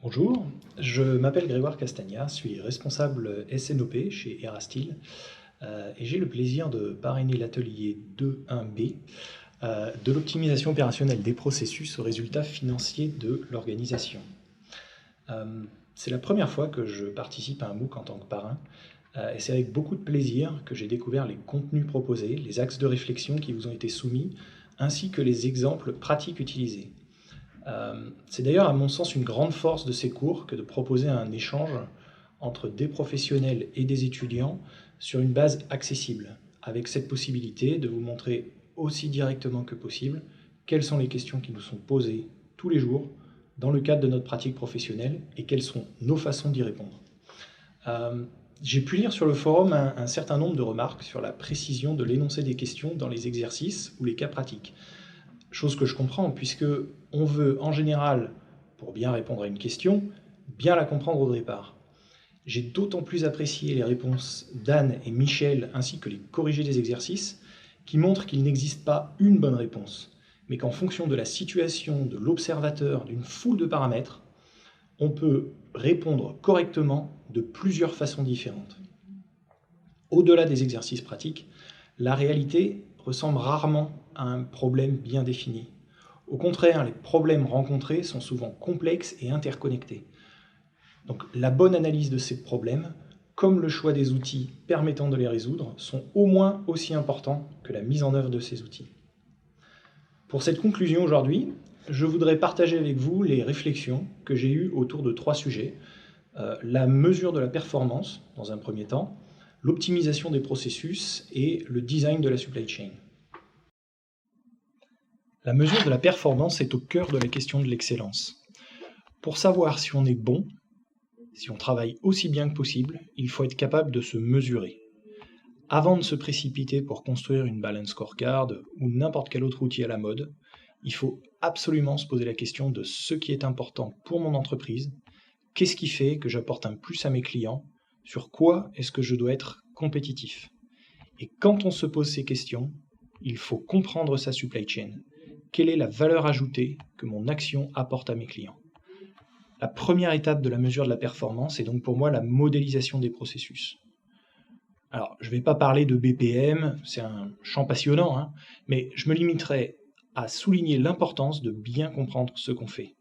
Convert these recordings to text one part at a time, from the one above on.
Bonjour, je m'appelle Grégoire Castagna, je suis responsable SNOP chez Erastil et j'ai le plaisir de parrainer l'atelier 2.1b de l'optimisation opérationnelle des processus aux résultats financiers de l'organisation. C'est la première fois que je participe à un MOOC en tant que parrain et c'est avec beaucoup de plaisir que j'ai découvert les contenus proposés, les axes de réflexion qui vous ont été soumis, ainsi que les exemples pratiques utilisés. C'est d'ailleurs à mon sens une grande force de ces cours que de proposer un échange entre des professionnels et des étudiants sur une base accessible, avec cette possibilité de vous montrer aussi directement que possible quelles sont les questions qui nous sont posées tous les jours dans le cadre de notre pratique professionnelle et quelles sont nos façons d'y répondre. J'ai pu lire sur le forum un certain nombre de remarques sur la précision de l'énoncé des questions dans les exercices ou les cas pratiques. Chose que je comprends, puisque on veut en général, pour bien répondre à une question, bien la comprendre au départ. J'ai d'autant plus apprécié les réponses d'Anne et Michel, ainsi que les corrigés des exercices, qui montrent qu'il n'existe pas une bonne réponse, mais qu'en fonction de la situation de l'observateur d'une foule de paramètres, on peut répondre correctement de plusieurs façons différentes. Au-delà des exercices pratiques, la réalité ressemble rarement à un problème bien défini. Au contraire, les problèmes rencontrés sont souvent complexes et interconnectés. Donc la bonne analyse de ces problèmes, comme le choix des outils permettant de les résoudre, sont au moins aussi importants que la mise en œuvre de ces outils. Pour cette conclusion aujourd'hui, je voudrais partager avec vous les réflexions que j'ai eues autour de 3 sujets. La mesure de la performance, dans un premier temps, l'optimisation des processus et le design de la supply chain. La mesure de la performance est au cœur de la question de l'excellence. Pour savoir si on est bon, si on travaille aussi bien que possible, il faut être capable de se mesurer. Avant de se précipiter pour construire une balance scorecard ou n'importe quel autre outil à la mode, il faut absolument se poser la question de ce qui est important pour mon entreprise, qu'est-ce qui fait que j'apporte un plus à mes clients, sur quoi est-ce que je dois être compétitif. Et quand on se pose ces questions, il faut comprendre sa supply chain. Quelle est la valeur ajoutée que mon action apporte à mes clients? La première étape de la mesure de la performance est donc pour moi la modélisation des processus. Alors, je ne vais pas parler de BPM, c'est un champ passionnant, mais je me limiterai à souligner l'importance de bien comprendre ce qu'on fait.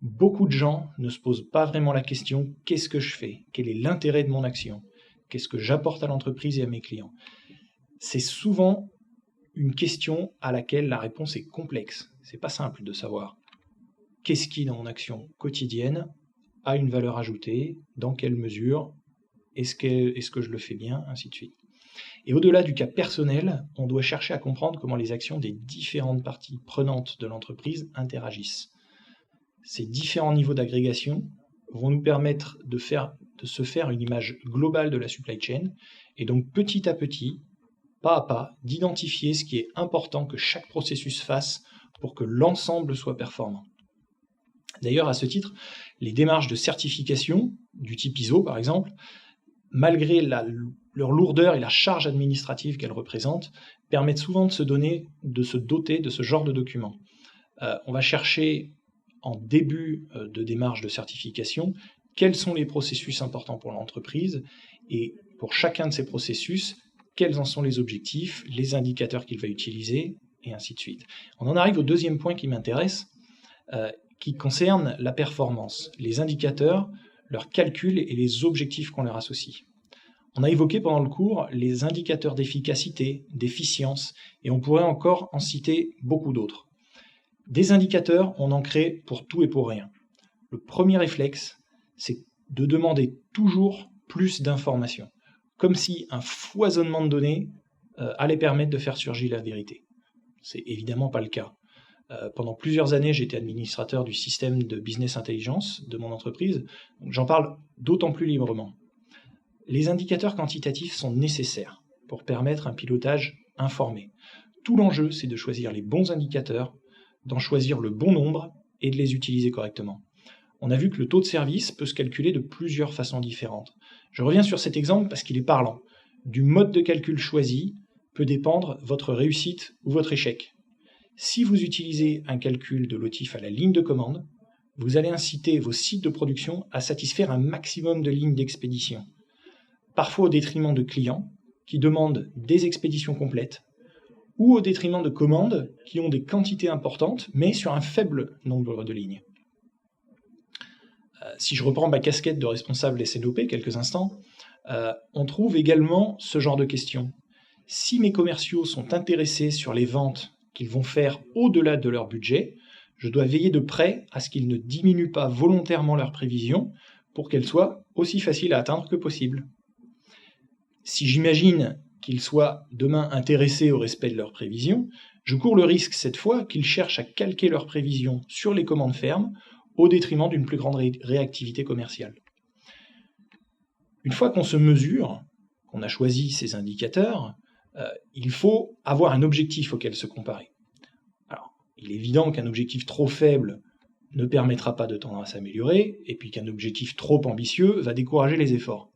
Beaucoup de gens ne se posent pas vraiment la question « qu'est-ce que je fais ? Quel est l'intérêt de mon action ? Qu'est-ce que j'apporte à l'entreprise et à mes clients ?» C'est souvent une question à laquelle la réponse est complexe. C'est pas simple de savoir qu'est-ce qui, dans mon action quotidienne, a une valeur ajoutée, dans quelle mesure, est-ce que je le fais bien, ainsi de suite. Et au-delà du cas personnel, on doit chercher à comprendre comment les actions des différentes parties prenantes de l'entreprise interagissent. Ces différents niveaux d'agrégation vont nous permettre de se faire une image globale de la supply chain, et donc petit à petit, pas à pas, d'identifier ce qui est important que chaque processus fasse pour que l'ensemble soit performant. D'ailleurs, à ce titre, les démarches de certification, du type ISO par exemple, malgré leur lourdeur et la charge administrative qu'elles représentent, permettent souvent de se doter de ce genre de documents. On va chercher en début de démarche de certification quels sont les processus importants pour l'entreprise et pour chacun de ces processus, quels en sont les objectifs, les indicateurs qu'il va utiliser, et ainsi de suite. On en arrive au deuxième point qui m'intéresse, qui concerne la performance, les indicateurs, leurs calculs et les objectifs qu'on leur associe. On a évoqué pendant le cours les indicateurs d'efficacité, d'efficience, et on pourrait encore en citer beaucoup d'autres. Des indicateurs, on en crée pour tout et pour rien. Le premier réflexe, c'est de demander toujours plus d'informations, comme si un foisonnement de données allait permettre de faire surgir la vérité. C'est évidemment pas le cas. Pendant plusieurs années, j'étais administrateur du système de business intelligence de mon entreprise, donc j'en parle d'autant plus librement. Les indicateurs quantitatifs sont nécessaires pour permettre un pilotage informé. Tout l'enjeu, c'est de choisir les bons indicateurs, d'en choisir le bon nombre et de les utiliser correctement. On a vu que le taux de service peut se calculer de plusieurs façons différentes. Je reviens sur cet exemple parce qu'il est parlant. Du mode de calcul choisi peut dépendre votre réussite ou votre échec. Si vous utilisez un calcul de lotif à la ligne de commande, vous allez inciter vos sites de production à satisfaire un maximum de lignes d'expédition, parfois au détriment de clients qui demandent des expéditions complètes, ou au détriment de commandes qui ont des quantités importantes, mais sur un faible nombre de lignes. Si je reprends ma casquette de responsable SNOP quelques instants, on trouve également ce genre de questions. Si mes commerciaux sont intéressés sur les ventes qu'ils vont faire au-delà de leur budget, je dois veiller de près à ce qu'ils ne diminuent pas volontairement leurs prévisions pour qu'elles soient aussi faciles à atteindre que possible. Si j'imagine qu'ils soient demain intéressés au respect de leurs prévisions, je cours le risque cette fois qu'ils cherchent à calquer leurs prévisions sur les commandes fermes au détriment d'une plus grande réactivité commerciale. Une fois qu'on se mesure, qu'on a choisi ces indicateurs, il faut avoir un objectif auquel se comparer. Alors, il est évident qu'un objectif trop faible ne permettra pas de tendre à s'améliorer, et puis qu'un objectif trop ambitieux va décourager les efforts.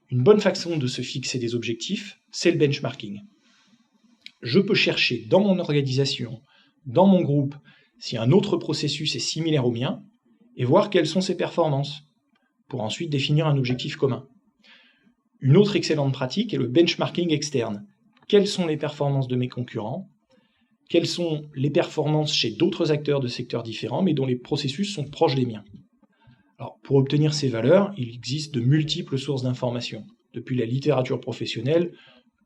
Une bonne façon de se fixer des objectifs, c'est le benchmarking. Je peux chercher dans mon organisation, dans mon groupe, si un autre processus est similaire au mien, et voir quelles sont ses performances, pour ensuite définir un objectif commun. Une autre excellente pratique est le benchmarking externe. Quelles sont les performances de mes concurrents? Quelles sont les performances chez d'autres acteurs de secteurs différents, mais dont les processus sont proches des miens? Alors, pour obtenir ces valeurs, il existe de multiples sources d'informations, depuis la littérature professionnelle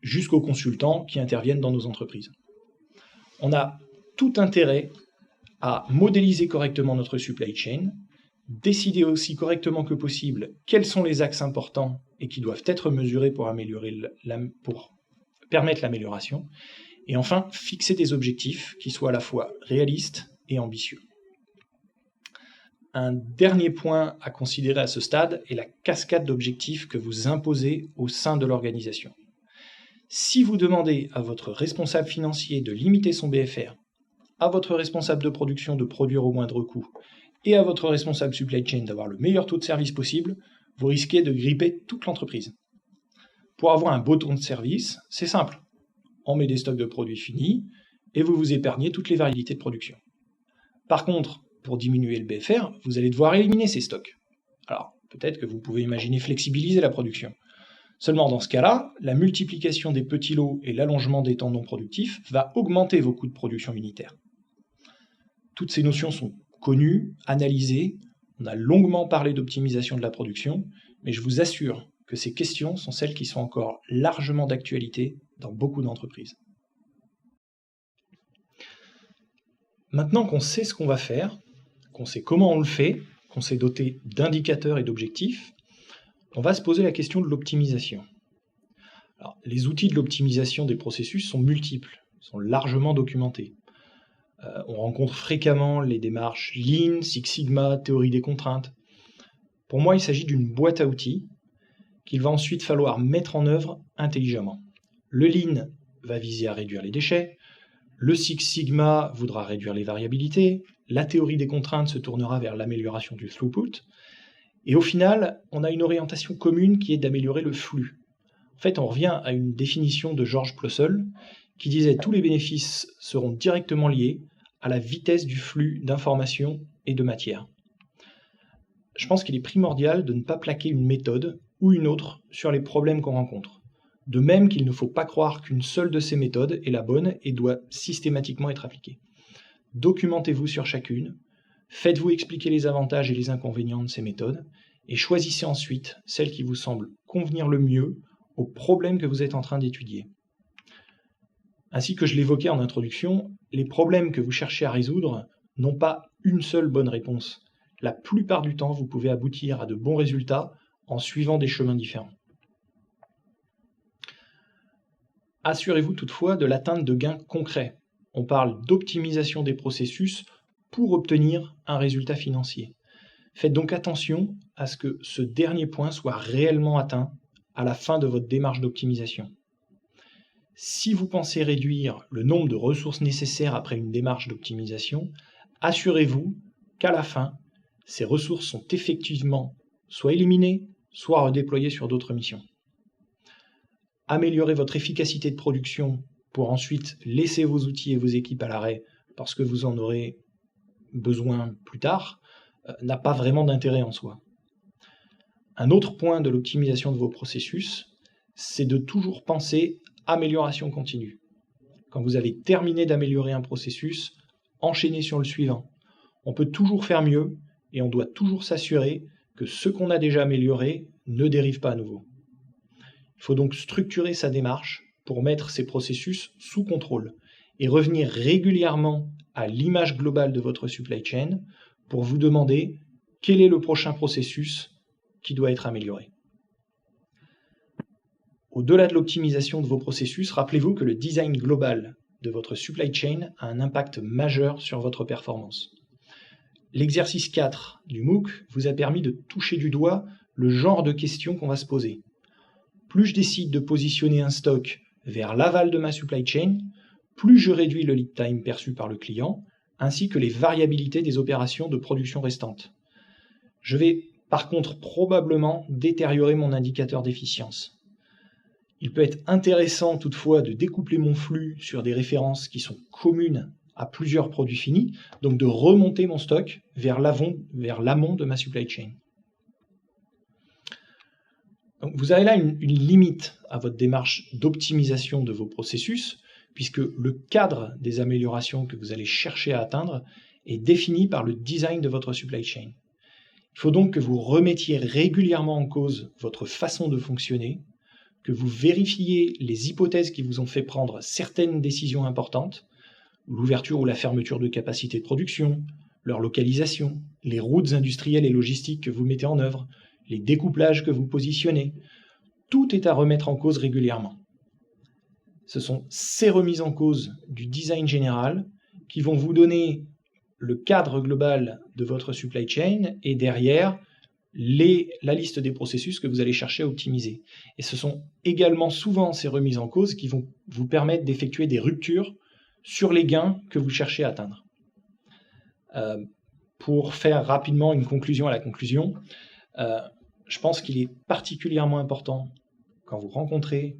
jusqu'aux consultants qui interviennent dans nos entreprises. On a tout intérêt à modéliser correctement notre supply chain, décider aussi correctement que possible quels sont les axes importants et qui doivent être mesurés pour permettre l'amélioration, et enfin fixer des objectifs qui soient à la fois réalistes et ambitieux. Un dernier point à considérer à ce stade est la cascade d'objectifs que vous imposez au sein de l'organisation. Si vous demandez à votre responsable financier de limiter son BFR, à votre responsable de production de produire au moindre coût, et à votre responsable supply chain d'avoir le meilleur taux de service possible, vous risquez de gripper toute l'entreprise. Pour avoir un beau taux de service, c'est simple. On met des stocks de produits finis, et vous vous épargnez toutes les variabilités de production. Par contre, pour diminuer le BFR, vous allez devoir éliminer ces stocks. Alors, peut-être que vous pouvez imaginer flexibiliser la production. Seulement dans ce cas-là, la multiplication des petits lots et l'allongement des temps non productifs va augmenter vos coûts de production unitaire. Toutes ces notions sont connues, analysées, on a longuement parlé d'optimisation de la production, mais je vous assure que ces questions sont celles qui sont encore largement d'actualité dans beaucoup d'entreprises. Maintenant qu'on sait ce qu'on va faire, qu'on sait comment on le fait, qu'on s'est doté d'indicateurs et d'objectifs, on va se poser la question de l'optimisation. Alors, les outils de l'optimisation des processus sont multiples, sont largement documentés. On rencontre fréquemment les démarches Lean, Six Sigma, théorie des contraintes. Pour moi, il s'agit d'une boîte à outils qu'il va ensuite falloir mettre en œuvre intelligemment. Le Lean va viser à réduire les déchets, le Six Sigma voudra réduire les variabilités, la théorie des contraintes se tournera vers l'amélioration du throughput, et au final, on a une orientation commune qui est d'améliorer le flux. En fait, on revient à une définition de George Plossel qui disait « tous les bénéfices seront directement liés à la vitesse du flux d'informations et de matière ». Je pense qu'il est primordial de ne pas plaquer une méthode ou une autre sur les problèmes qu'on rencontre. De même qu'il ne faut pas croire qu'une seule de ces méthodes est la bonne et doit systématiquement être appliquée. Documentez-vous sur chacune, faites-vous expliquer les avantages et les inconvénients de ces méthodes, et choisissez ensuite celle qui vous semble convenir le mieux au problème que vous êtes en train d'étudier. Ainsi que je l'évoquais en introduction, les problèmes que vous cherchez à résoudre n'ont pas une seule bonne réponse. La plupart du temps, vous pouvez aboutir à de bons résultats en suivant des chemins différents. Assurez-vous toutefois de l'atteinte de gains concrets. On parle d'optimisation des processus pour obtenir un résultat financier. Faites donc attention à ce que ce dernier point soit réellement atteint à la fin de votre démarche d'optimisation. Si vous pensez réduire le nombre de ressources nécessaires après une démarche d'optimisation, assurez-vous qu'à la fin, ces ressources sont effectivement soit éliminées, soit redéployées sur d'autres missions. Améliorez votre efficacité de production pour ensuite laisser vos outils et vos équipes à l'arrêt parce que vous en aurez besoin plus tard, n'a pas vraiment d'intérêt en soi. Un autre point de l'optimisation de vos processus, c'est de toujours penser amélioration continue. Quand vous avez terminé d'améliorer un processus, enchaînez sur le suivant. On peut toujours faire mieux et on doit toujours s'assurer que ce qu'on a déjà amélioré ne dérive pas à nouveau. Il faut donc structurer sa démarche pour mettre ces processus sous contrôle et revenir régulièrement à l'image globale de votre supply chain pour vous demander quel est le prochain processus qui doit être amélioré. Au-delà de l'optimisation de vos processus, rappelez-vous que le design global de votre supply chain a un impact majeur sur votre performance. L'exercice 4 du MOOC vous a permis de toucher du doigt le genre de questions qu'on va se poser. Plus je décide de positionner un stock vers l'aval de ma supply chain, plus je réduis le lead time perçu par le client, ainsi que les variabilités des opérations de production restantes. Je vais par contre probablement détériorer mon indicateur d'efficience. Il peut être intéressant toutefois de découpler mon flux sur des références qui sont communes à plusieurs produits finis, donc de remonter mon stock vers l'amont de ma supply chain. Donc vous avez là une limite à votre démarche d'optimisation de vos processus, puisque le cadre des améliorations que vous allez chercher à atteindre est défini par le design de votre supply chain. Il faut donc que vous remettiez régulièrement en cause votre façon de fonctionner, que vous vérifiez les hypothèses qui vous ont fait prendre certaines décisions importantes, l'ouverture ou la fermeture de capacités de production, leur localisation, les routes industrielles et logistiques que vous mettez en œuvre, les découplages que vous positionnez. Tout est à remettre en cause régulièrement. Ce sont ces remises en cause du design général qui vont vous donner le cadre global de votre supply chain et derrière la liste des processus que vous allez chercher à optimiser. Et ce sont également souvent ces remises en cause qui vont vous permettre d'effectuer des ruptures sur les gains que vous cherchez à atteindre. Pour faire rapidement une conclusion à la conclusion, je pense qu'il est particulièrement important quand vous rencontrez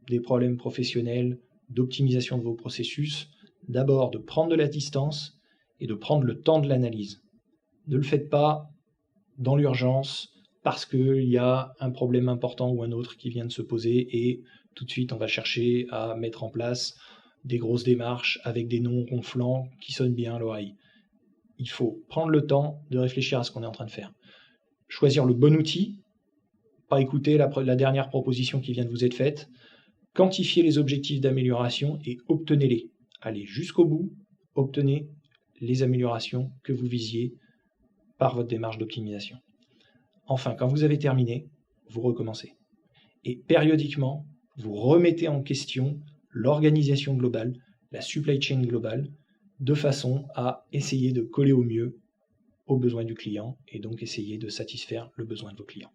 des problèmes professionnels d'optimisation de vos processus, d'abord de prendre de la distance et de prendre le temps de l'analyse. Ne le faites pas dans l'urgence parce qu'il y a un problème important ou un autre qui vient de se poser et tout de suite on va chercher à mettre en place des grosses démarches avec des noms ronflants qui sonnent bien à l'oreille. Il faut prendre le temps de réfléchir à ce qu'on est en train de faire. Choisir le bon outil, pas écouter la dernière proposition qui vient de vous être faite, quantifier les objectifs d'amélioration et obtenez-les. Allez jusqu'au bout, obtenez les améliorations que vous visiez par votre démarche d'optimisation. Enfin, quand vous avez terminé, vous recommencez. Et périodiquement, vous remettez en question l'organisation globale, la supply chain globale, de façon à essayer de coller au mieux aux besoins du client et donc essayer de satisfaire le besoin de vos clients.